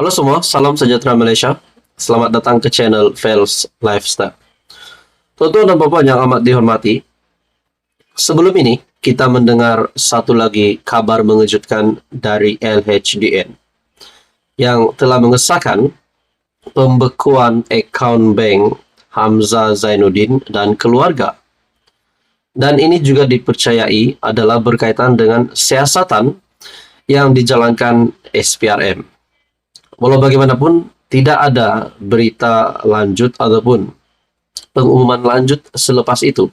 Halo semua, salam sejahtera Malaysia. Selamat datang ke channel Fels Lifestyle. Tuan-tuan dan puan yang amat dihormati, sebelum ini kita mendengar satu lagi kabar mengejutkan dari LHDN yang telah mengesahkan pembekuan akaun bank Hamzah Zainuddin dan keluarga. Dan ini juga dipercayai adalah berkaitan dengan siasatan yang dijalankan SPRM. Walau bagaimanapun, tidak ada berita lanjut ataupun pengumuman lanjut selepas itu.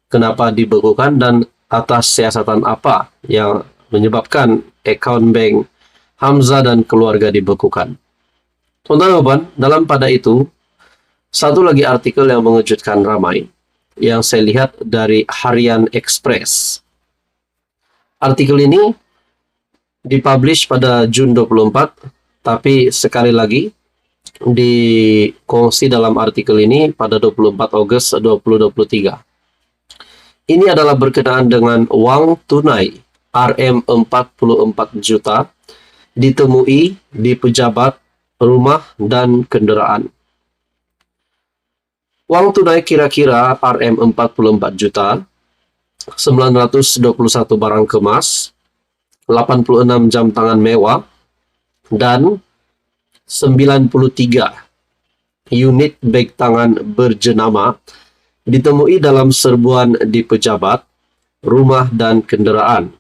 Kenapa dibekukan dan atas siasatan apa yang menyebabkan akaun bank Hamzah dan keluarga dibekukan. Teman-teman, dalam pada itu, satu lagi artikel yang mengejutkan ramai yang saya lihat dari Harian Express. Artikel ini dipublish pada Jun 24, tapi sekali lagi dikongsi dalam artikel ini pada 24 Agustus 2023. Ini adalah berkenaan dengan wang tunai Rm44 juta ditemui di pejabat, rumah, dan kenderaan. Wang tunai kira-kira Rm44 juta, 921 barang kemas, 86 jam tangan mewah, dan 93 unit beg tangan berjenama ditemui dalam serbuan di pejabat, rumah, dan kenderaan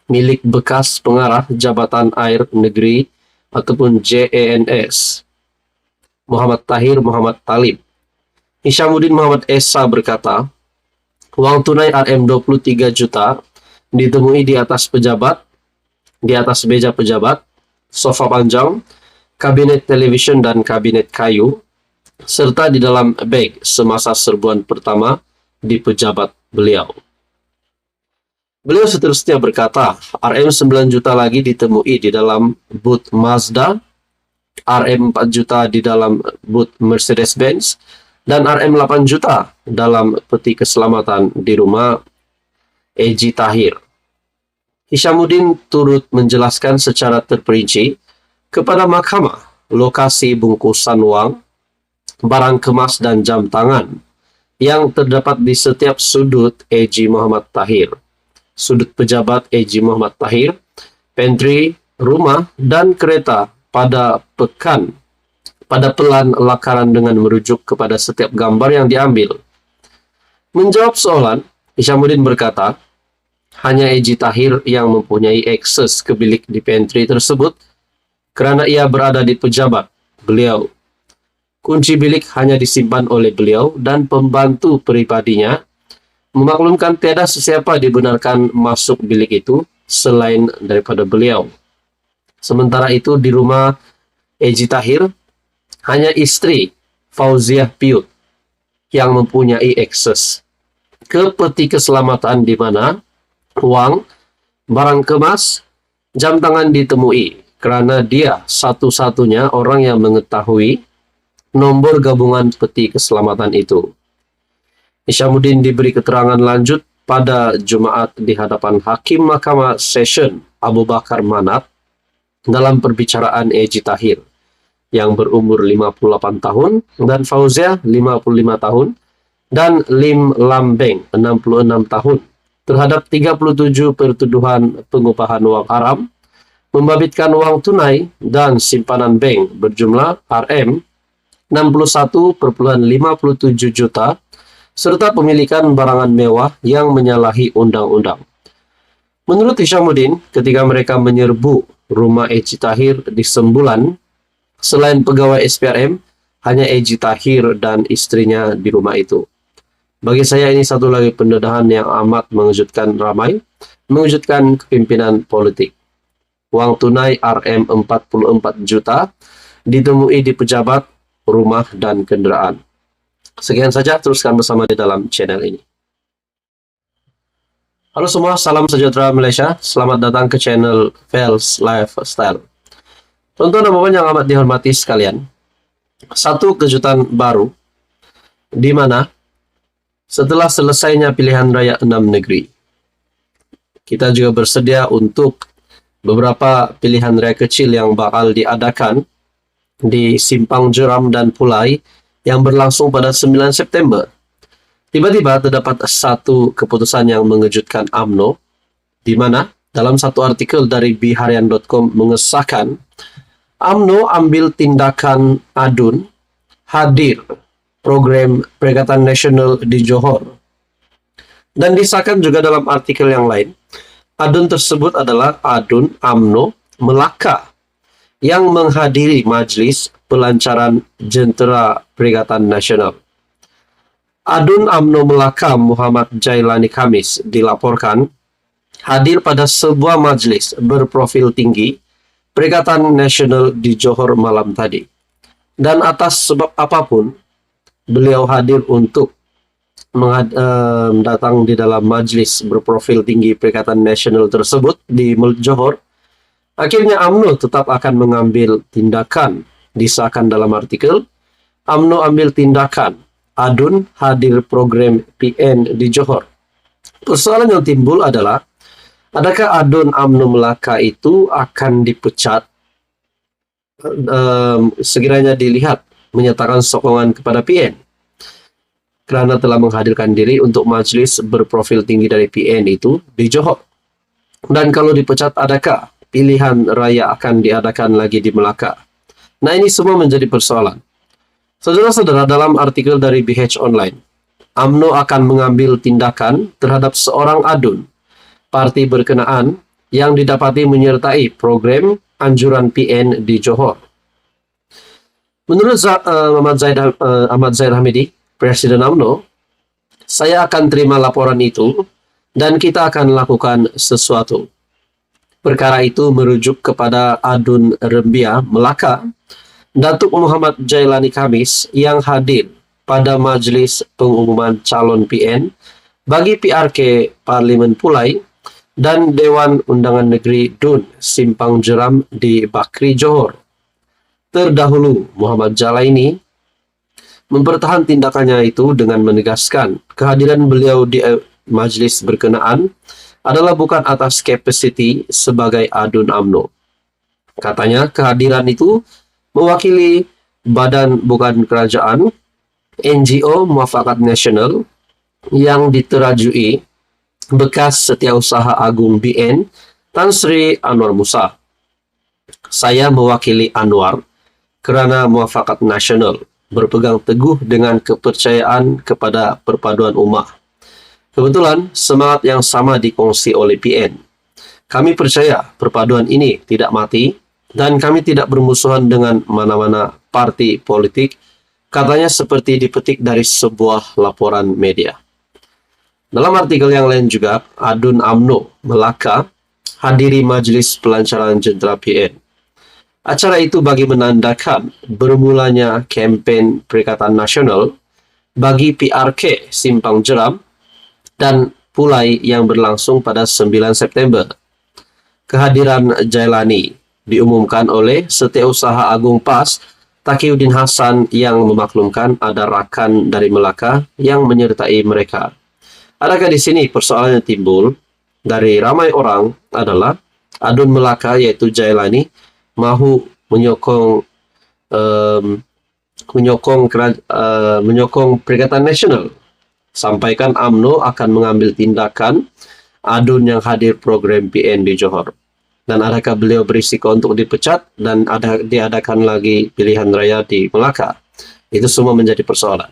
milik bekas pengarah Jabatan Air Negeri ataupun JANS Muhammad Tahir Muhammad Talib. Hishamuddin Muhammad Esa berkata, wang tunai Rm23 juta ditemui di atas pejabat, di atas meja pejabat, sofa panjang, kabinet televisyen dan kabinet kayu, serta di dalam beg semasa serbuan pertama di pejabat beliau. Beliau seterusnya berkata, Rm9 juta lagi ditemui di dalam booth Mazda, Rm4 juta di dalam booth Mercedes-Benz, dan Rm8 juta dalam peti keselamatan di rumah Eji Tahir. Hishamuddin turut menjelaskan secara terperinci kepada mahkamah lokasi bungkusan wang, barang kemas, dan jam tangan yang terdapat di setiap sudut Eji Muhammad Tahir, sudut pejabat Eji Muhammad Tahir, pantry, rumah, dan kereta pada pelan lakaran dengan merujuk kepada setiap gambar yang diambil. Menjawab soalan, Hishamuddin berkata, hanya Eji Tahir yang mempunyai akses ke bilik di pantry tersebut kerana ia berada di pejabat beliau. Kunci bilik hanya disimpan oleh beliau dan pembantu peribadinya, memaklumkan tiada sesiapa dibenarkan masuk bilik itu selain daripada beliau. Sementara itu di rumah Eji Tahir, hanya istri Fauziah Piut yang mempunyai akses ke peti keselamatan di mana wang, barang kemas, jam tangan ditemui kerana dia satu-satunya orang yang mengetahui nombor gabungan peti keselamatan itu. Hishamuddin diberi keterangan lanjut pada Jumaat di hadapan Hakim Mahkamah Session Abu Bakar Manat dalam perbicaraan Eji Tahir yang berumur 58 tahun dan Fauziah 55 tahun dan Lim Lambeng 66 tahun terhadap 37 pertuduhan pengupahan wang haram, membabitkan wang tunai dan simpanan bank berjumlah Rm 61,57 juta serta pemilikan barangan mewah yang menyalahi undang-undang. Menurut Hishamuddin, ketika mereka menyerbu rumah Eji Tahir di Sembulan, selain pegawai SPRM, hanya Eji Tahir dan istrinya di rumah itu. Bagi saya ini satu lagi pendedahan yang amat mengejutkan ramai, mengejutkan kepimpinan politik. Wang tunai Rm44 juta ditemui di pejabat, rumah, dan kenderaan. Sekian saja, teruskan bersama di dalam channel ini. Halo semua, salam sejahtera Malaysia. Selamat datang ke channel Fels Lifestyle. Tuan-tuan dan puan yang amat dihormati sekalian, satu kejutan baru di mana setelah selesainya pilihan raya 6 negeri, kita juga bersedia untuk beberapa pilihan raya kecil yang bakal diadakan di Simpang Jeram dan Pulai yang berlangsung pada 9 September. Tiba-tiba terdapat satu keputusan yang mengejutkan UMNO, di mana dalam satu artikel dari biharian.com mengesahkan UMNO ambil tindakan adun hadir program Peringatan Nasional di Johor. Dan disahkan juga dalam artikel yang lain, adun tersebut adalah adun UMNO Melaka yang menghadiri majlis pelancaran Jentera Peringatan Nasional. Adun UMNO Melaka Muhammad Jailani Khamis dilaporkan hadir pada sebuah majlis berprofil tinggi Peringatan Nasional di Johor malam tadi. Dan atas sebab apapun, beliau hadir untuk datang di dalam majlis berprofil tinggi Peringatan Nasional tersebut di Johor. Akhirnya UMNO tetap akan mengambil tindakan. Disahkan dalam artikel, UMNO ambil tindakan adun hadir program PN di Johor. Persoalan yang timbul adalah, adakah adun UMNO Melaka itu akan dipecat sekiranya dilihat menyatakan sokongan kepada PN karena telah menghadirkan diri untuk majelis berprofil tinggi dari PN itu di Johor? Dan kalau dipecat, adakah pilihan raya akan diadakan lagi di Melaka? Nah, ini semua menjadi persoalan. Saudara-saudara, dalam artikel dari BH Online, UMNO akan mengambil tindakan terhadap seorang adun parti berkenaan yang didapati menyertai program anjuran PN di Johor. Menurut Ahmad Zahid Hamidi, Presiden UMNO, saya akan terima laporan itu dan kita akan lakukan sesuatu. Perkara itu merujuk kepada adun Rembia Melaka, Datuk Muhammad Jailani Khamis yang hadir pada majlis pengumuman calon PN bagi PRK Parlimen Pulai dan Dewan Undangan Negeri DUN Simpang Jeram di Bakri, Johor. Terdahulu, Muhammad Jailani mempertahan tindakannya itu dengan menegaskan kehadiran beliau di majlis berkenaan adalah bukan atas kapasiti sebagai adun UMNO. Katanya kehadiran itu mewakili badan bukan kerajaan, NGO Muafakat Nasional yang diterajui bekas Setiausaha Agung BN Tan Sri Anwar Musa. Saya mewakili Anwar kerana Muafakat Nasional berpegang teguh dengan kepercayaan kepada perpaduan ummah. Kebetulan semangat yang sama dikongsi oleh PN. Kami percaya perpaduan ini tidak mati dan kami tidak bermusuhan dengan mana-mana parti politik, katanya seperti dipetik dari sebuah laporan media. Dalam artikel yang lain juga, adun UMNO Melaka hadiri majlis pelancaran Jentera PN. Acara itu bagi menandakan bermulanya kempen Perikatan Nasional bagi PRK Simpang Jeram dan Pulai yang berlangsung pada 9 September. Kehadiran Jailani diumumkan oleh Setiausaha Agung PAS Taqiyuddin Hasan yang memaklumkan ada rakan dari Melaka yang menyertai mereka. Adakah di sini persoalan yang timbul dari ramai orang adalah adun Melaka yaitu Jailani mahu menyokong Perikatan Nasional. Sampaikan UMNO akan mengambil tindakan adun yang hadir program PN di Johor. Dan adakah beliau berisiko untuk dipecat dan diadakan lagi pilihan raya di Melaka? Itu semua menjadi persoalan.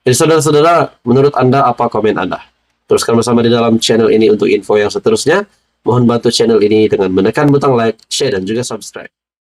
Jadi saudara-saudara, menurut Anda apa komen Anda? Teruskan bersama di dalam channel ini untuk info yang seterusnya. Mohon bantu channel ini dengan menekan butang like, share, dan juga subscribe.